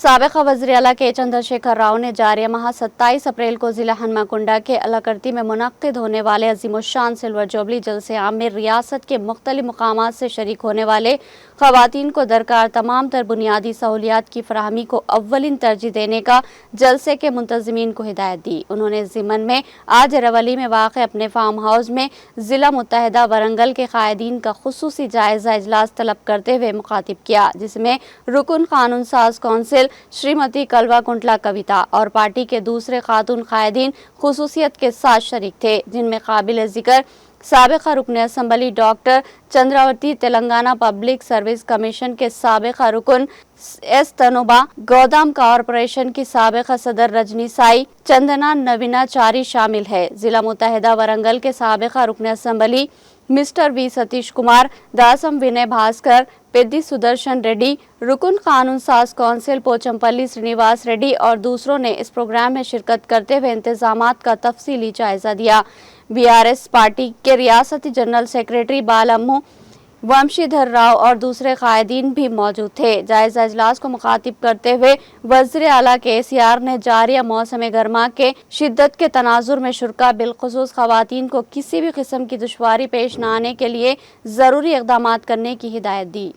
سابق وزیر اعلیٰ کے چندر شیکھر راؤ نے جاریہ ماہ 27 اپریل کو ضلع ہنمکنڈا کے الکرتی میں منعقد ہونے والے عظیم الشان سلور جوبلی جلسے عام میں ریاست کے مختلف مقامات سے شریک ہونے والے خواتین کو درکار تمام تر بنیادی سہولیات کی فراہمی کو اولین ترجیح دینے کا جلسے کے منتظمین کو ہدایت دی۔ انہوں نے اس ضمن میں آج رولی میں واقع اپنے فارم ہاؤس میں ضلع متحدہ ورنگل کے قائدین کا خصوصی جائزہ اجلاس طلب کرتے ہوئے مخاطب کیا، جس میں رکن قانون ساز کونسل شریمتی کلوا کنٹلا کویتا اور پارٹی کے دوسرے خاتون قائدین خصوصیت کے ساتھ شریک تھے، جن میں قابل ذکر سابقہ رکن assembly doctor Chandravati, Telangana public service commission کے سابقہ رکن ایس تنوبا، گودام کارپوریشن کی سابقہ صدر رجنی سائی چندنا نوینا چاری شامل ہے۔ ضلع متحدہ ورنگل کے سابقہ رکن اسمبلی مسٹر وی ستیش کمار، داسم ونے بھاسکر، پیدی سدرشن ریڈی، رکن قانون ساز کونسل پوچمپلی سرینیواس ریڈی اور دوسروں نے اس پروگرام میں شرکت کرتے ہوئے انتظامات کا تفصیلی جائزہ دیا۔ BRS پارٹی کے ریاستی جنرل سیکریٹری بالامو ومشی دھر راؤ اور دوسرے قائدین بھی موجود تھے۔ جائزہ اجلاس کو مخاطب کرتے ہوئے وزیر اعلیٰ KCR نے جاریہ موسم گرما کے شدت کے تناظر میں شرکاء بالخصوص خواتین کو کسی بھی قسم کی دشواری پیش نہ آنے کے لیے ضروری اقدامات کرنے کی ہدایت دی۔